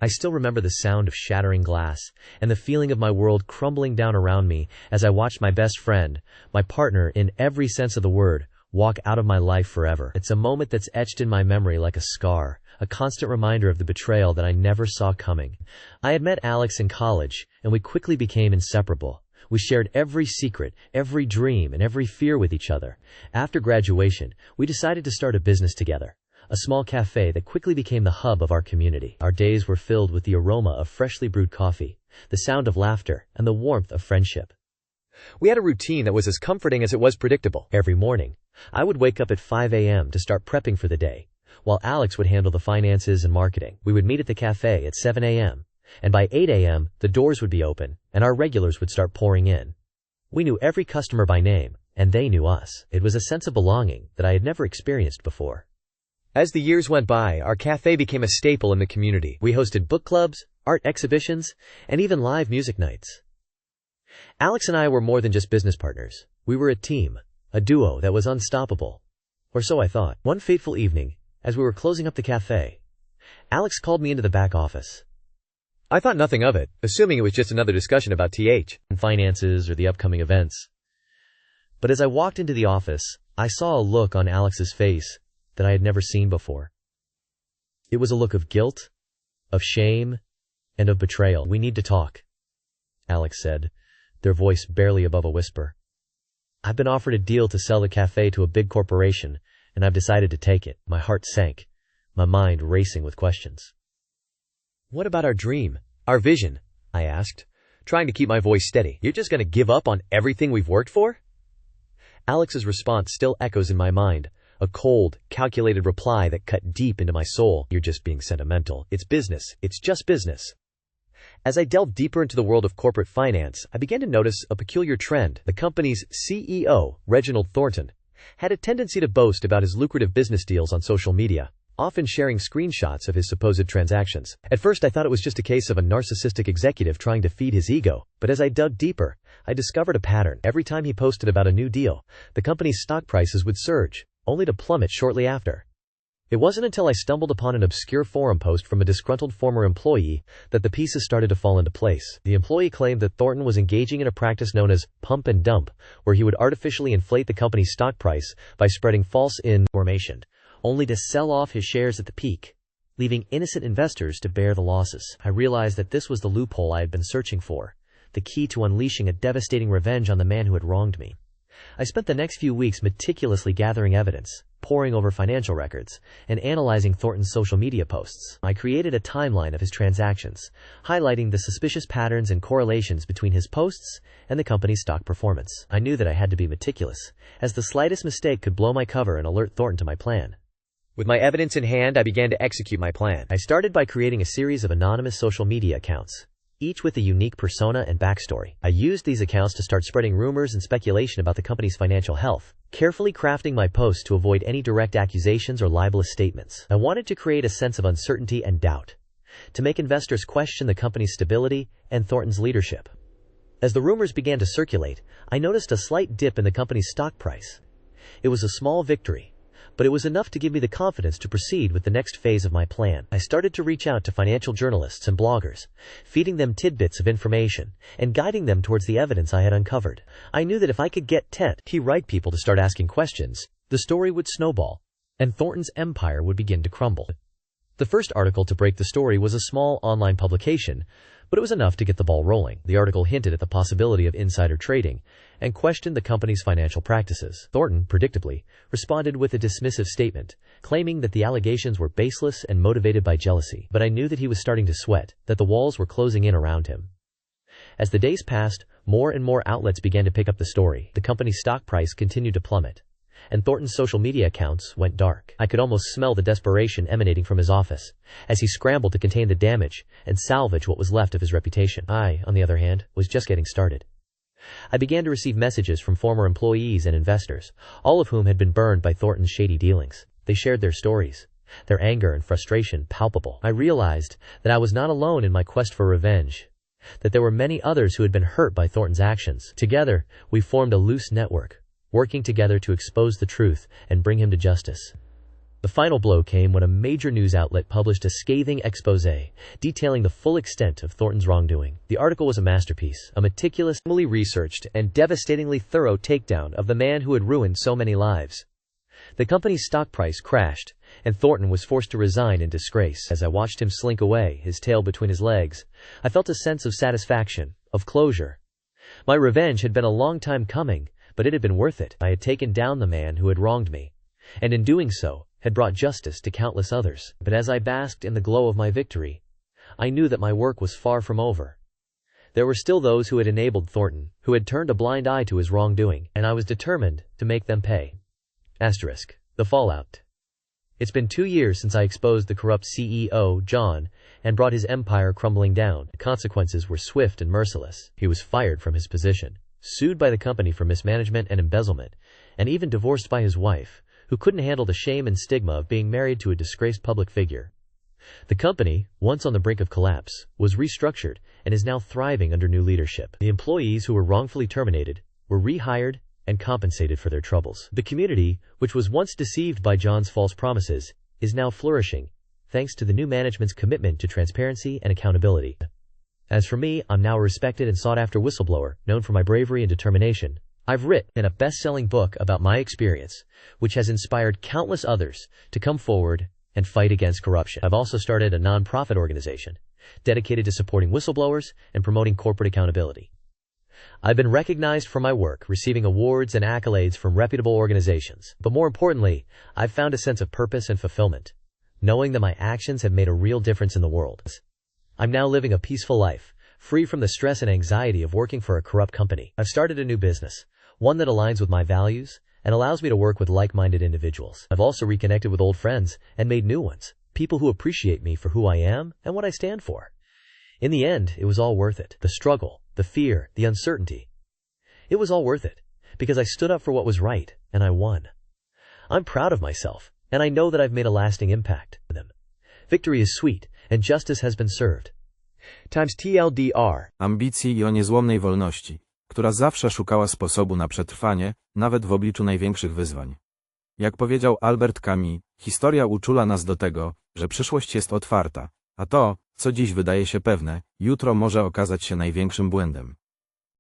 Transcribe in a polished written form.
I still remember the sound of shattering glass and the feeling of my world crumbling down around me as I watched my best friend, my partner in every sense of the word, walk out of my life forever. It's a moment that's etched in my memory like a scar, a constant reminder of the betrayal that I never saw coming. I had met Alex in college, and we quickly became inseparable. We shared every secret, every dream, and every fear with each other. After graduation, we decided to start a business together. A small cafe that quickly became the hub of our community. Our days were filled with the aroma of freshly brewed coffee, the sound of laughter, and the warmth of friendship. We had a routine that was as comforting as it was predictable. Every morning, I would wake up at 5 a.m. to start prepping for the day, while Alex would handle the finances and marketing. We would meet at the cafe at 7 a.m., and by 8 a.m., the doors would be open, and our regulars would start pouring in. We knew every customer by name, and they knew us. It was a sense of belonging that I had never experienced before. As the years went by, our cafe became a staple in the community. We hosted book clubs, art exhibitions, and even live music nights. Alex and I were more than just business partners. We were a team, a duo that was unstoppable. Or so I thought. One fateful evening, as we were closing up the cafe, Alex called me into the back office. I thought nothing of it, assuming it was just another discussion about finances or the upcoming events. But as I walked into the office, I saw a look on Alex's face that I had never seen before. It was a look of guilt, of shame, and of betrayal. "We need to talk," Alex said, their voice barely above a whisper. "I've been offered a deal to sell the cafe to a big corporation, and I've decided to take it." My heart sank, my mind racing with questions. "What about our dream, our vision?" I asked, trying to keep my voice steady. "You're just going to give up on everything we've worked for?" Alex's response still echoes in my mind. A cold, calculated reply that cut deep into my soul. "You're just being sentimental. It's business. It's just business." As I delved deeper into the world of corporate finance, I began to notice a peculiar trend. The company's CEO, Reginald Thornton, had a tendency to boast about his lucrative business deals on social media, often sharing screenshots of his supposed transactions. At first I thought it was just a case of a narcissistic executive trying to feed his ego, but as I dug deeper, I discovered a pattern. Every time he posted about a new deal, the company's stock prices would surge, only to plummet shortly after. It wasn't until I stumbled upon an obscure forum post from a disgruntled former employee that the pieces started to fall into place. The employee claimed that Thornton was engaging in a practice known as pump and dump, where he would artificially inflate the company's stock price by spreading false information, only to sell off his shares at the peak, leaving innocent investors to bear the losses. I realized that this was the loophole I had been searching for, the key to unleashing a devastating revenge on the man who had wronged me. I spent the next few weeks meticulously gathering evidence, poring over financial records, and analyzing Thornton's social media posts. I created a timeline of his transactions, highlighting the suspicious patterns and correlations between his posts and the company's stock performance. I knew that I had to be meticulous, as the slightest mistake could blow my cover and alert Thornton to my plan. With my evidence in hand, I began to execute my plan. I started by creating a series of anonymous social media accounts, each with a unique persona and backstory. I used these accounts to start spreading rumors and speculation about the company's financial health, carefully crafting my posts to avoid any direct accusations or libelous statements. I wanted to create a sense of uncertainty and doubt, to make investors question the company's stability and Thornton's leadership. As the rumors began to circulate, I noticed a slight dip in the company's stock price. It was a small victory, but it was enough to give me the confidence to proceed with the next phase of my plan. I started to reach out to financial journalists and bloggers, feeding them tidbits of information and guiding them towards the evidence I had uncovered. I knew that if I could get key right people to start asking questions, the story would snowball, and Thornton's empire would begin to crumble. The first article to break the story was a small online publication, but it was enough to get the ball rolling. The article hinted at the possibility of insider trading and questioned the company's financial practices. Thornton, predictably, responded with a dismissive statement, claiming that the allegations were baseless and motivated by jealousy. But I knew that he was starting to sweat, that the walls were closing in around him. As the days passed, more and more outlets began to pick up the story. The company's stock price continued to plummet, and Thornton's social media accounts went dark. I could almost smell the desperation emanating from his office, as he scrambled to contain the damage and salvage what was left of his reputation. I, on the other hand, was just getting started. I began to receive messages from former employees and investors, all of whom had been burned by Thornton's shady dealings. They shared their stories, their anger and frustration palpable. I realized that I was not alone in my quest for revenge, that there were many others who had been hurt by Thornton's actions. Together, we formed a loose network, working together to expose the truth and bring him to justice. The final blow came when a major news outlet published a scathing exposé detailing the full extent of Thornton's wrongdoing. The article was a masterpiece, a meticulously researched and devastatingly thorough takedown of the man who had ruined so many lives. The company's stock price crashed, and Thornton was forced to resign in disgrace. As I watched him slink away, his tail between his legs, I felt a sense of satisfaction, of closure. My revenge had been a long time coming, but it had been worth it. I had taken down the man who had wronged me, and in doing so, had brought justice to countless others. But as I basked in the glow of my victory, I knew that my work was far from over. There were still those who had enabled Thornton, who had turned a blind eye to his wrongdoing, and I was determined to make them pay. The fallout. It's been 2 years since I exposed the corrupt CEO, John, and brought his empire crumbling down. The consequences were swift and merciless. He was fired from his position, sued by the company for mismanagement and embezzlement, and even divorced by his wife, who couldn't handle the shame and stigma of being married to a disgraced public figure. The company, once on the brink of collapse, was restructured and is now thriving under new leadership. The employees who were wrongfully terminated were rehired and compensated for their troubles. The community, which was once deceived by John's false promises, is now flourishing, thanks to the new management's commitment to transparency and accountability. As for me, I'm now a respected and sought-after whistleblower, known for my bravery and determination. I've written a best-selling book about my experience, which has inspired countless others to come forward and fight against corruption. I've also started a non-profit organization dedicated to supporting whistleblowers and promoting corporate accountability. I've been recognized for my work, receiving awards and accolades from reputable organizations. But more importantly, I've found a sense of purpose and fulfillment, knowing that my actions have made a real difference in the world. I'm now living a peaceful life, free from the stress and anxiety of working for a corrupt company. I've started a new business, one that aligns with my values and allows me to work with like-minded individuals. I've also reconnected with old friends and made new ones, people who appreciate me for who I am and what I stand for. In the end, it was all worth it. The struggle, the fear, the uncertainty. It was all worth it, because I stood up for what was right, and I won. I'm proud of myself, and I know that I've made a lasting impact for them. Victory is sweet, and justice has been served. Times TLDR. Ambicji i o niezłomnej wolności, która zawsze szukała sposobu na przetrwanie, nawet w obliczu największych wyzwań. Jak powiedział Albert Camus, historia uczula nas do tego, że przyszłość jest otwarta, a to, co dziś wydaje się pewne, jutro może okazać się największym błędem.